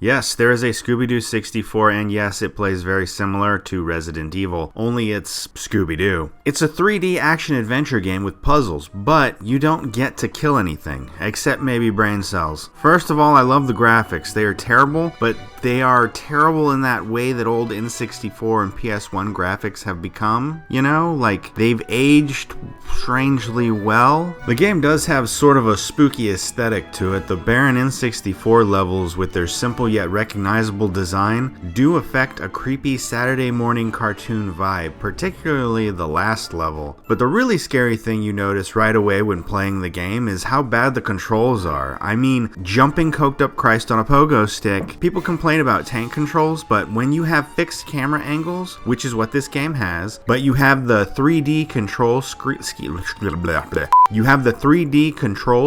Yes, there is a Scooby-Doo 64, and yes, it plays very similar to Resident Evil, only it's Scooby-Doo. It's a 3D action-adventure game with puzzles, but you don't get to kill anything, except maybe brain cells. First of all, I love the graphics. They are terrible, but they are terrible in that way that old N64 and PS1 graphics have become, you know? Like, they've aged strangely well. The game does have sort of a spooky aesthetic to it. The barren N64 levels, with their simple yet recognizable design, do affect a creepy Saturday morning cartoon vibe, particularly the last level. But the really scary thing you notice right away when playing the game is how bad the controls are. I mean, jumping coked up Christ on a pogo stick. People complain about tank controls, but when you have fixed camera angles, which is what this game has, but you have the 3D control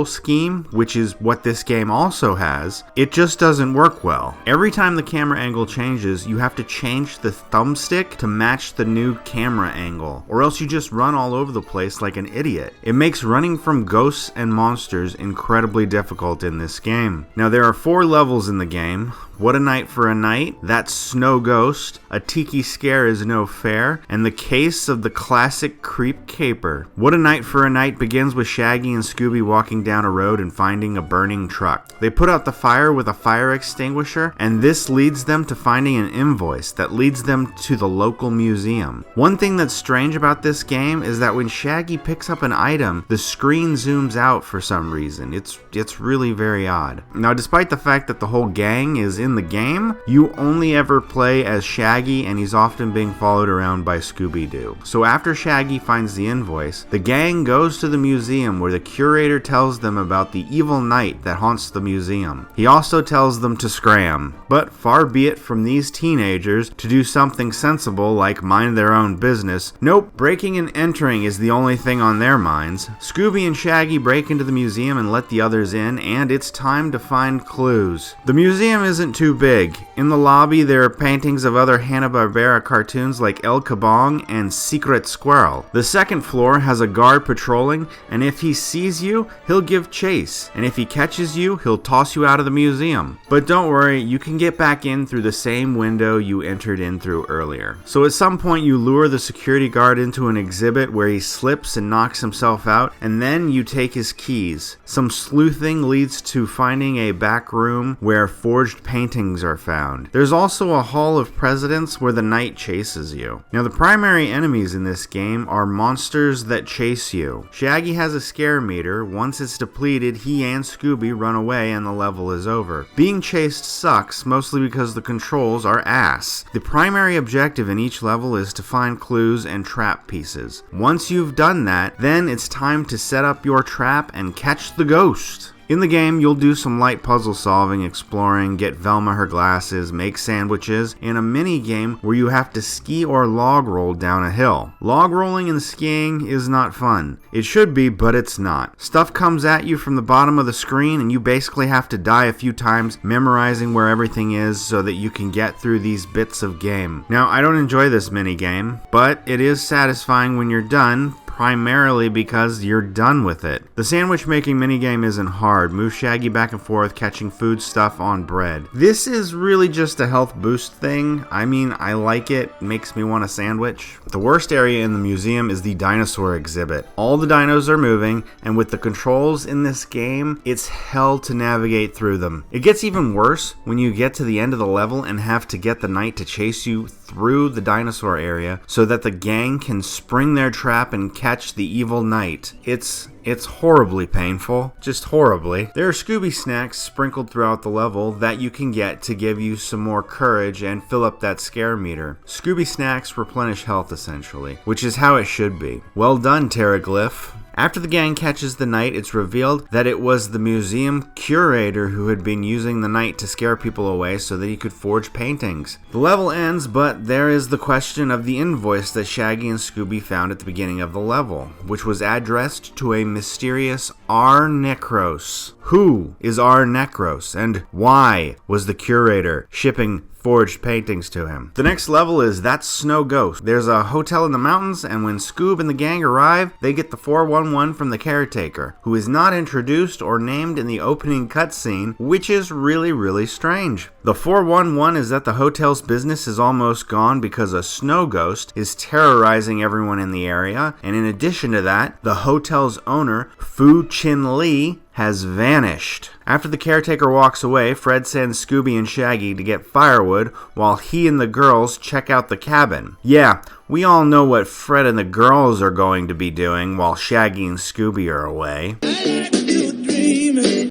scheme, which is what this game also has, it just doesn't work well. Every time the camera angle changes, you have to change the thumbstick to match the new camera angle, or else you just run all over the place like an idiot. It makes running from ghosts and monsters incredibly difficult in this game. Now, there are 4 levels in the game. What a Night for a Night, That's Snow Ghost, A Tiki Scare Is No Fair, and The Case of the Classic Creep Caper. What a Night for a Night begins with Shaggy and Scooby walking down a road and finding a burning truck. They put out the fire with a fire extinguisher, and this leads them to finding an invoice that leads them to the local museum. One thing that's strange about this game is that when Shaggy picks up an item, the screen zooms out for some reason. It's really very odd. Now, despite the fact that the whole gang is in the game, you only ever play as Shaggy, and he's often being followed around by Scooby-Doo. So after Shaggy finds the invoice, the gang goes to the museum where the curator tells them about the evil night that haunts the museum. He also tells them to scram, but far be it from these teenagers to do something sensible like mind their own business. Nope, breaking and entering is the only thing on their minds. Scooby and Shaggy break into the museum and let the others in, and it's time to find clues. The museum isn't too big. In the lobby, there are paintings of other Hanna-Barbera cartoons like El Kabong and Secret Squirrel. The second floor has a guard patrolling, and if he sees you, he'll give chase, and if he catches you, he'll toss you out of the museum. But don't worry, you can get back in through the same window you entered in through earlier. So at some point, you lure the security guard into an exhibit where he slips and knocks himself out, and then you take his keys. Some sleuthing leads to finding a back room where forged paintings are found. There's also a Hall of Presidents where the knight chases you. Now, the primary enemies in this game are monsters that chase you. Shaggy has a scare meter. Once it's depleted, he and Scooby run away and the level is over. Being chased sucks, mostly because the controls are ass. The primary objective in each level is to find clues and trap pieces. Once you've done that, then it's time to set up your trap and catch the ghost. In the game, you'll do some light puzzle solving, exploring, get Velma her glasses, make sandwiches, and a mini game where you have to ski or log roll down a hill. Log rolling and skiing is not fun. It should be, but it's not. Stuff comes at you from the bottom of the screen, and you basically have to die a few times memorizing where everything is so that you can get through these bits of game. Now, I don't enjoy this mini game, but it is satisfying when you're done, primarily because you're done with it. The sandwich making minigame isn't hard. Move Shaggy back and forth, catching food stuff on bread. This is really just a health boost thing. I mean, I like it. Makes me want a sandwich. The worst area in the museum is the dinosaur exhibit. All the dinos are moving, and with the controls in this game, it's hell to navigate through them. It gets even worse when you get to the end of the level and have to get the knight to chase you through the dinosaur area so that the gang can spring their trap and catch the evil knight. It's horribly painful, just horribly. There are Scooby snacks sprinkled throughout the level that you can get to give you some more courage and fill up that scare meter. Scooby snacks replenish health essentially, which is how it should be. Well done, Terraglyph. After the gang catches the knight, it's revealed that it was the museum curator who had been using the knight to scare people away so that he could forge paintings. The level ends, but there is the question of the invoice that Shaggy and Scooby found at the beginning of the level, which was addressed to a mysterious R. Necros. Who is R. Necros, and why was the curator shipping forged paintings to him. The next level is That Snow Ghost. There's a hotel in the mountains, and when Scoob and the gang arrive, they get the 411 from the caretaker, who is not introduced or named in the opening cutscene, which is really strange. The 411 is that the hotel's business is almost gone because a snow ghost is terrorizing everyone in the area, and in addition to that, the hotel's owner, Fu Chin Lee, has vanished. After the caretaker walks away, Fred sends Scooby and Shaggy to get firewood while he and the girls check out the cabin. Yeah, we all know what Fred and the girls are going to be doing while Shaggy and Scooby are away.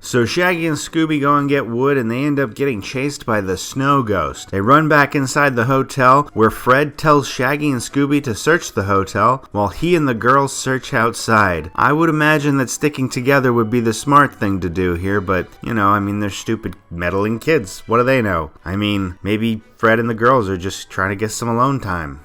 So Shaggy and Scooby go and get wood, and they end up getting chased by the snow ghost. They run back inside the hotel, where Fred tells Shaggy and Scooby to search the hotel, while he and the girls search outside. I would imagine that sticking together would be the smart thing to do here, but, they're stupid meddling kids. What do they know? Maybe Fred and the girls are just trying to get some alone time.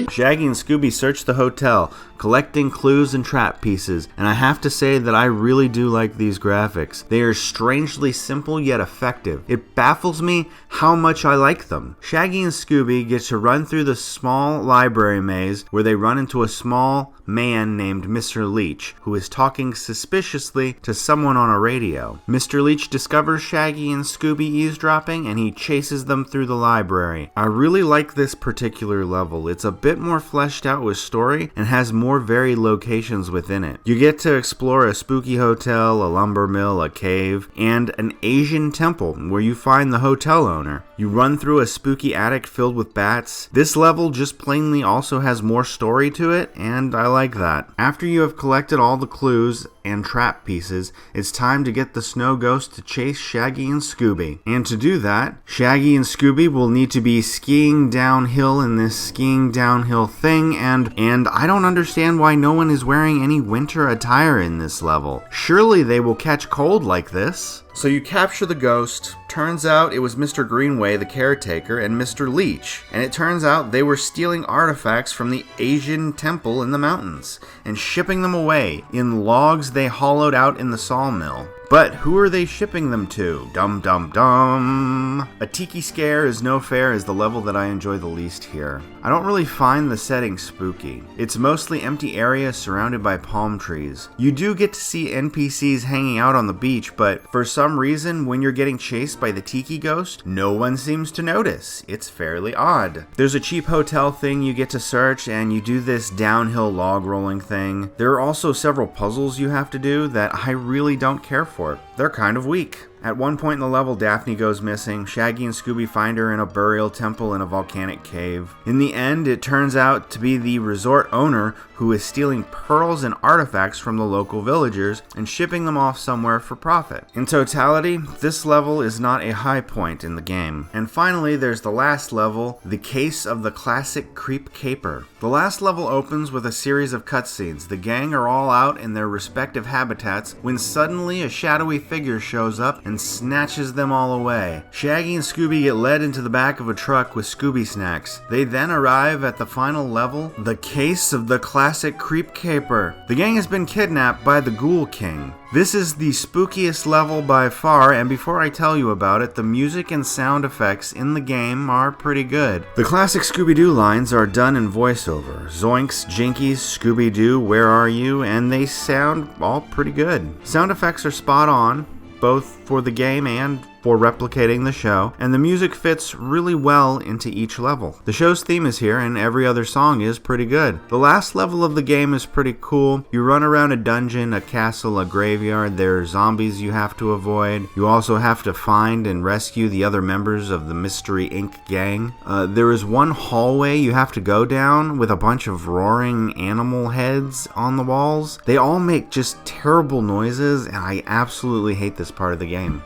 Shaggy and Scooby search the hotel, collecting clues and trap pieces, and I have to say that I really do like these graphics. They are strangely simple yet effective. It baffles me how much I like them. Shaggy and Scooby get to run through the small library maze where they run into a small man named Mr. Leach, who is talking suspiciously to someone on a radio. Mr. Leach discovers Shaggy and Scooby eavesdropping, and he chases them through the library. I really like this particular level. It's a bit more fleshed out with story and has more varied locations within it. You get to explore a spooky hotel, a lumber mill, a cave, and an Asian temple where you find the hotel owner. You run through a spooky attic filled with bats. This level just plainly also has more story to it, and I like that. After you have collected all the clues and trap pieces, it's time to get the snow ghost to chase Shaggy and Scooby. And to do that, Shaggy and Scooby will need to be skiing downhill in this skiing downhill thing, and I don't understand why no one is wearing any winter attire in this level. Surely they will catch cold like this. So you capture the ghost. Turns out it was Mr. Greenway, the caretaker, and Mr. Leach. And it turns out they were stealing artifacts from the Asian temple in the mountains and shipping them away in logs they hollowed out in the sawmill. But who are they shipping them to? Dum dum dum. A Tiki Scare is No Fair is the level that I enjoy the least here. I don't really find the setting spooky. It's mostly empty areas surrounded by palm trees. You do get to see NPCs hanging out on the beach, but for some reason, when you're getting chased by the Tiki Ghost, no one seems to notice. It's fairly odd. There's a cheap hotel thing you get to search, and you do this downhill log rolling thing. There are also several puzzles you have to do that I really don't care for. They're kind of weak. At one point in the level, Daphne goes missing. Shaggy and Scooby find her in a burial temple in a volcanic cave. In the end, it turns out to be the resort owner who is stealing pearls and artifacts from the local villagers and shipping them off somewhere for profit. In totality, this level is not a high point in the game. And finally, there's the last level, The Case of the Classic Creep Caper. The last level opens with a series of cutscenes. The gang are all out in their respective habitats when suddenly a shadowy figure shows up and snatches them all away. Shaggy and Scooby get led into the back of a truck with Scooby snacks. They then arrive at the final level, The Case of the Classic Creep Caper. The gang has been kidnapped by the Ghoul King. This is the spookiest level by far, and before I tell you about it, the music and sound effects in the game are pretty good. The classic Scooby-Doo lines are done in voiceover. Zoinks, Jinkies, Scooby-Doo, where are you? And they sound all pretty good. Sound effects are spot on, both for the game and for replicating the show, and the music fits really well into each level. The show's theme is here, and every other song is pretty good. The last level of the game is pretty cool. You run around a dungeon, a castle, a graveyard. There are zombies you have to avoid. You also have to find and rescue the other members of the Mystery Inc. gang. There is one hallway you have to go down with a bunch of roaring animal heads on the walls. They all make just terrible noises, and I absolutely hate this part of the game.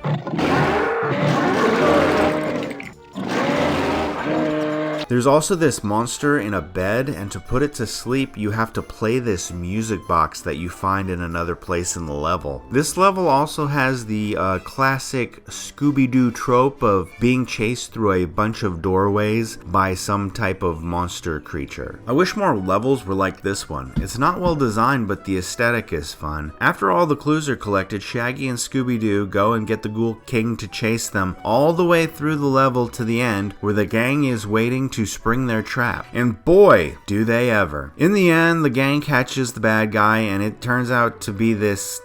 There's also this monster in a bed, and to put it to sleep, you have to play this music box that you find in another place in the level. This level also has the classic Scooby-doo trope of being chased through a bunch of doorways by some type of monster creature. I wish more levels were like this one. It's not well designed, but the aesthetic is fun. After all the clues are collected, Shaggy and Scooby-Doo go and get the Ghoul King to chase them all the way through the level to the end, where the gang is waiting to spring their trap. And boy, do they ever. In the end, the gang catches the bad guy, and it turns out to be this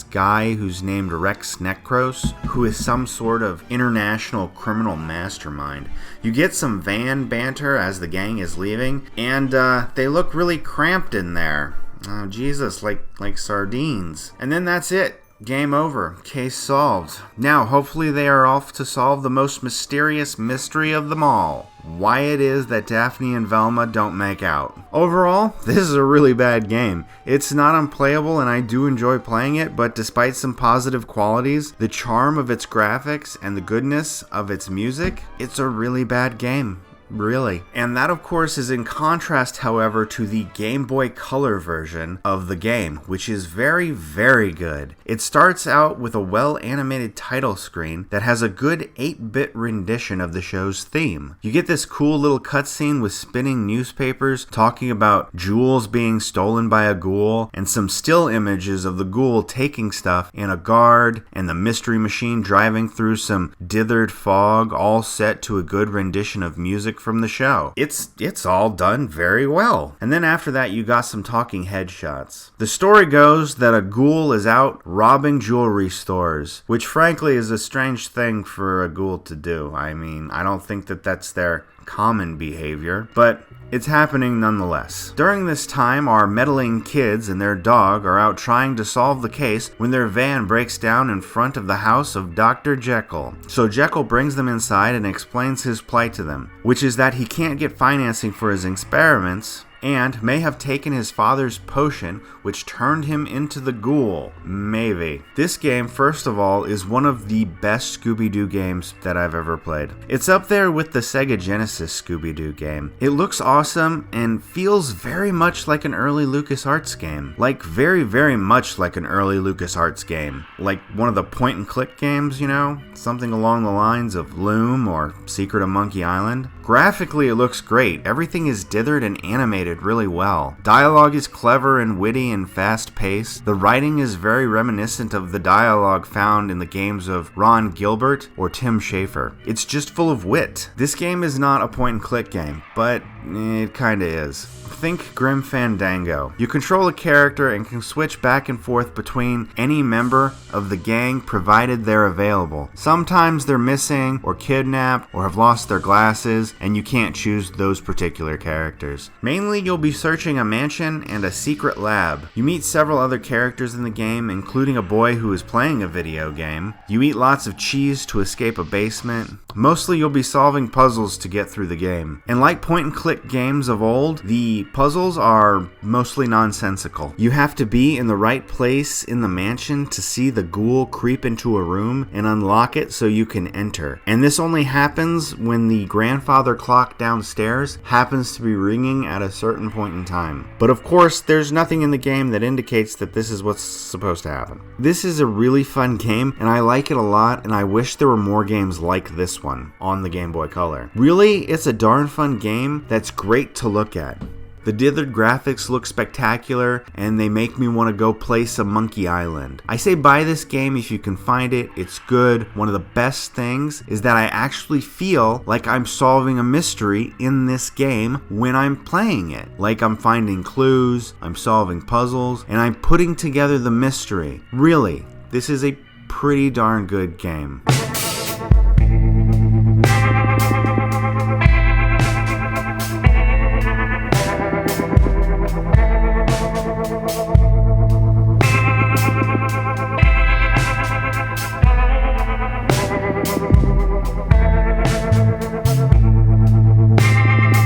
guy who's named Rex Necros, who is some sort of international criminal mastermind. You get some van banter as the gang is leaving, and they look really cramped in there. Oh, Jesus, like sardines. And then that's it. Game over. Case solved. Now, hopefully they are off to solve the most mysterious mystery of them all. Why it is that Daphne and Velma don't make out. Overall, this is a really bad game. It's not unplayable and I do enjoy playing it, but despite some positive qualities, the charm of its graphics and the goodness of its music, it's a really bad game. Really. And that, of course, is in contrast, however, to the Game Boy Color version of the game, which is very, very good. It starts out with a well-animated title screen that has a good 8-bit rendition of the show's theme. You get this cool little cutscene with spinning newspapers talking about jewels being stolen by a ghoul, and some still images of the ghoul taking stuff in a guard, and the mystery machine driving through some dithered fog, all set to a good rendition of music from the show. It's all done very well. And then after that, you got some talking head shots. The story goes that a ghoul is out robbing jewelry stores, which frankly is a strange thing for a ghoul to do. I mean, I don't think that that's their common behavior, but it's happening nonetheless. During this time, our meddling kids and their dog are out trying to solve the case when their van breaks down in front of the house of Dr. Jekyll. So Jekyll brings them inside and explains his plight to them, which is that he can't get financing for his experiments, and may have taken his father's potion, which turned him into the ghoul. Maybe. This game, first of all, is one of the best Scooby-Doo games that I've ever played. It's up there with the Sega Genesis Scooby-Doo game. It looks awesome and feels very much like an early LucasArts game. Like, very, very much like an early LucasArts game. Like one of the point-and-click games, you know? Something along the lines of Loom or Secret of Monkey Island. Graphically, it looks great. Everything is dithered and animated really well. Dialogue is clever and witty and fast-paced. The writing is very reminiscent of the dialogue found in the games of Ron Gilbert or Tim Schafer. It's just full of wit. This game is not a point-and-click game, but it kinda is. Think Grim Fandango. You control a character and can switch back and forth between any member of the gang provided they're available. Sometimes they're missing or kidnapped or have lost their glasses and you can't choose those particular characters. Mainly you'll be searching a mansion and a secret lab. You meet several other characters in the game, including a boy who is playing a video game. You eat lots of cheese to escape a basement. Mostly you'll be solving puzzles to get through the game. And like point-and-click games of old, the puzzles are mostly nonsensical. You have to be in the right place in the mansion to see the ghoul creep into a room and unlock it so you can enter. And this only happens when the grandfather clock downstairs happens to be ringing at a certain point in time. But of course, there's nothing in the game that indicates that this is what's supposed to happen. This is a really fun game, and I like it a lot, and I wish there were more games like this one on the Game Boy Color. Really, it's a darn fun game that's great to look at. The dithered graphics look spectacular, and they make me want to go play some Monkey Island. I say buy this game if you can find it. It's good. One of the best things is that I actually feel like I'm solving a mystery in this game when I'm playing it. Like I'm finding clues, I'm solving puzzles, and I'm putting together the mystery. Really, this is a pretty darn good game.